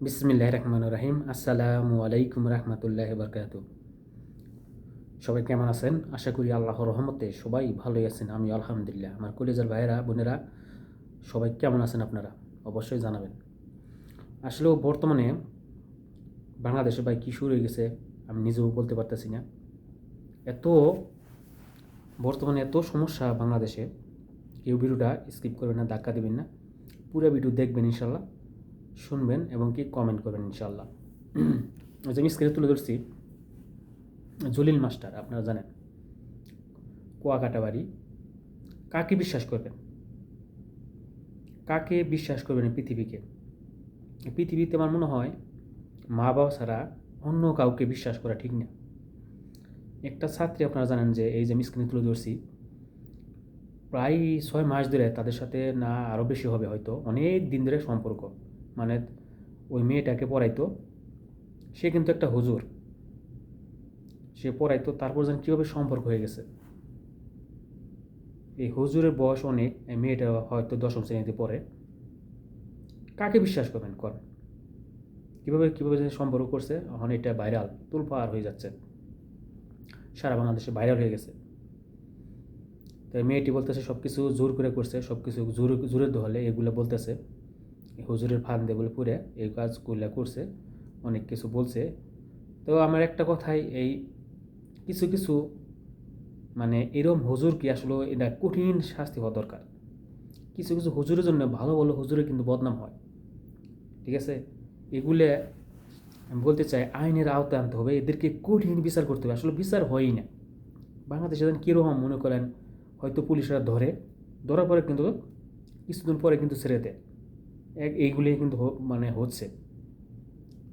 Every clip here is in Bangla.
বিসমিল্লাহির রহমানির রহিম। আসসালামু আলাইকুম রহমতুল্লাহি বারকাতুহু। সবাই কেমন আছেন? আশা করি আল্লাহর রহমতে সবাই ভালোই আছেন। আমি আলহামদুলিল্লাহ। আমার কলেজের ভাইয়েরা বোনেরা সবাই কেমন আছেন আপনারা অবশ্যই জানাবেন। আসলেও বর্তমানে বাংলাদেশে ভাই কী শুরু হয়ে গেছে আমি নিজেও বলতে পারতেছি না। এত বর্তমানে এত সমস্যা বাংলাদেশে, কেউ ভিডিওটা স্কিপ করবেন না, ধাক্কা দেবেন না, পুরো ভিডিও দেখবেন ইনশাল্লাহ, শুনবেন এবং কি কমেন্ট করবেন ইনশাল্লাহ। যে আমি স্ক্রিনে তুলে ধরছি জলিল মাস্টার, আপনারা জানেন, কুয়াকাটা বাড়ি। কাকে বিশ্বাস করবেন? কাকে বিশ্বাস করবেন পৃথিবীতে আমার মনে হয় মা বাবা ছাড়া অন্য কাউকে বিশ্বাস করা ঠিক না। একটা ছাত্রী, আপনারা জানেন যে এই যে আমি স্ক্রিনে তুলে ধরছি, প্রায় 6 মাস ধরে তাদের সাথে, না আরও বেশি হবে হয়তো, অনেক দিন ধরে সম্পর্ক। মানে ওই মেয়েটাকে পড়াইতো, সে কিন্তু একটা হুজুর, সে পড়াইতো, তারপর যেন কীভাবে সম্পর্ক হয়ে গেছে। এই হুজুরের বয়স অনেক, এই মেয়েটা হয়তো 10ম শ্রেণীতে পড়ে। কাকে বিশ্বাস করবেন করেন? কীভাবে যে সম্পর্ক করছে, এখন এটা ভাইরাল, তোলপাড় হয়ে যাচ্ছে, সারা বাংলাদেশে ভাইরাল হয়ে গেছে। তাই মেয়েটি বলতেছে সব কিছু জোর করে করছে, সব কিছু জোরের দোহালে এগুলো বলতেছে, হুজুরের ফান্দে বলে পুরে এই কাজগুলো করছে, অনেক কিছু বলছে। তো আমার একটা কথাই, এই কিছু কিছু মানে এরম হুজুর কি আসলে এটা কঠিন শাস্তি হওয়া দরকার। কিছু কিছু হুজুরের জন্য ভালো ভালো হুজুরের কিন্তু বদনাম হয়, ঠিক আছে? এগুলো আমি বলতে চাই আইনের আওতায় আনতে হবে, এদেরকে কঠিন বিচার করতে হবে। আসলে বিচার হয়ই না বাংলাদেশে। যেন কীরকম মনে করেন, হয়তো পুলিশরা ধরার পরে কিন্তু কিছুদিন পরে কিন্তু ছেড়ে দেয়, এইগুলি কিন্তু মানে হচ্ছে।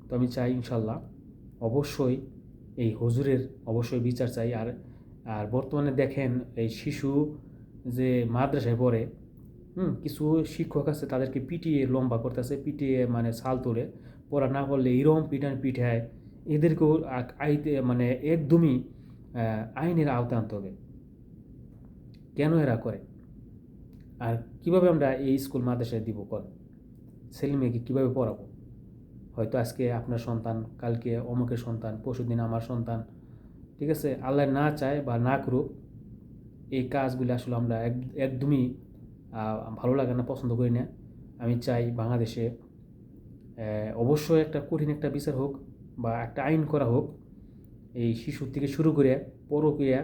তো আমি চাই ইনশাল্লাহ অবশ্যই এই হুজুরের অবশ্যই বিচার চাই। আর আর বর্তমানে দেখেন এই শিশু যে মাদ্রাসায় পড়ে, কিছু শিক্ষক আছে তাদেরকে পিটিয়ে লম্বা করতেছে, পিটিয়ে মানে ছাল তোলে, পড়া না করলে এরম পিঠায়। এদেরকেও মানে একদমই আইনের আওতায় আনতে হবে। কেন এরা করে? আর কিভাবে আমরা এই স্কুল মাদ্রাসায় দিব? ছেলে মেয়েকে কীভাবে পড়াবো? হয়তো আজকে আপনার সন্তান, কালকে অমুকের সন্তান, পরশুদিন আমার সন্তান, ঠিক আছে? আল্লাহ না চায় বা না করুক, এই কাজগুলো আসলে আমরা একদমই ভালো লাগে না, পছন্দ করি না। আমি চাই বাংলাদেশে অবশ্যই একটা কঠিন একটা বিচার হোক বা একটা আইন করা হোক, এই শিশুর থেকে শুরু করে পরকীয়া,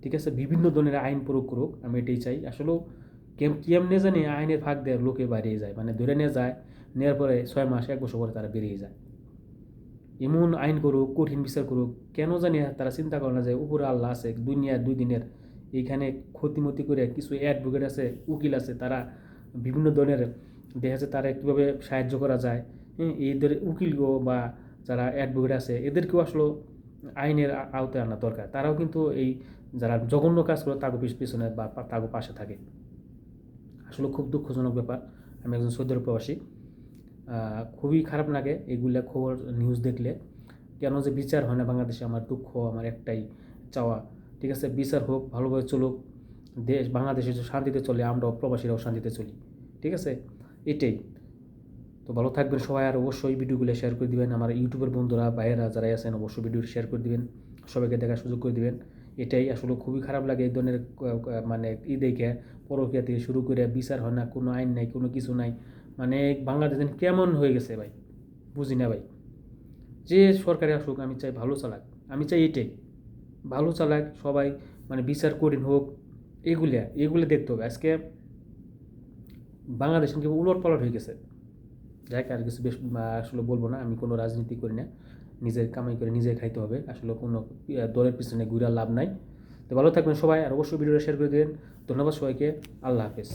ঠিক আছে, বিভিন্ন ধরনের আইন প্রয়োগ করুক। আমি এটাই চাই। আসলেও কেমনে জানি আইনের ফাঁক দেওয়ার লোকে বেরিয়ে যায়, মানে ধরে নিয়ে যায়, নেওয়ার পরে 6 মাস 1 বছর পরে তারা বেরিয়ে যায়। এমন আইন করুক, কঠিন বিচার করুক, কেন জানি তারা চিন্তা করে না যে উপরে আল্লাহ আছে, দুনিয়া 2 দিনের। এইখানে ক্ষতিমতি করে কিছু অ্যাডভোকেট আছে, উকিল আছে, তারা বিভিন্ন ধরনের দেখা যাচ্ছে তারা কীভাবে সাহায্য করা যায়। এদের উকিলগো বা যারা অ্যাডভোকেট আছে এদেরকেও আসলে আইনের আওতায় আনা দরকার। তারাও কিন্তু এই যারা জঘন্য কাজ করে তাকে পিছনে বা তাকে পাশে থাকে। আসলে খুব দুঃখজনক ব্যাপার। আমি একজন সৌদি আরব প্রবাসী, খুবই খারাপ লাগে এগুলা খবর নিউজ দেখলে। কেন যে বিচার হয় না বাংলাদেশে, আমার দুঃখ, আমার একটাই চাওয়া, ঠিক আছে, বিচার হোক, ভালোভাবে চলুক দেশ। বাংলাদেশে যে শান্তিতে চলে, আমরাও প্রবাসীরাও শান্তিতে চলি, ঠিক আছে? এটাই। তো ভালো থাকবেন সবাই। আর অবশ্যই ভিডিওগুলো শেয়ার করে দিবেন। আমার ইউটিউবের বন্ধুরা, ভাইয়েরা যারা আছেন অবশ্যই ভিডিওটি শেয়ার করে দিবেন, সবাইকে দেখার সুযোগ করে দিবেন। এটাই আসলে খুবই খারাপ লাগে এই ধরনের মানে দেখে, পরকীয়া থেকে শুরু করে বিচার হয় না, কোনো আইন নাই, কোনো কিছু নাই। মানে বাংলাদেশ কেমন হয়ে গেছে ভাই, বুঝি না ভাই। যে সরকারি আসুক, আমি চাই ভালো চালাক। আমি চাই এটাই, ভালো চালাক সবাই, মানে বিচার কঠিন হোক। এগুলো দেখতে হবে। আজকে বাংলাদেশ কিন্তু উলটপালট হয়ে গেছে। যাই আর কিছু বেশ আসলে বলবো না। আমি কোনো রাজনীতি করি না, নিজের কামাই করে নিজে খাইতে হবে। আসলে কোনো দলের পিছনে ঘুরে লাভ নাই। তো ভালো থাকবেন সবাই। আর অবশ্যই ভিডিওটা শেয়ার করে দিন। ধন্যবাদ সবাইকে। আল্লাহ হাফেজ।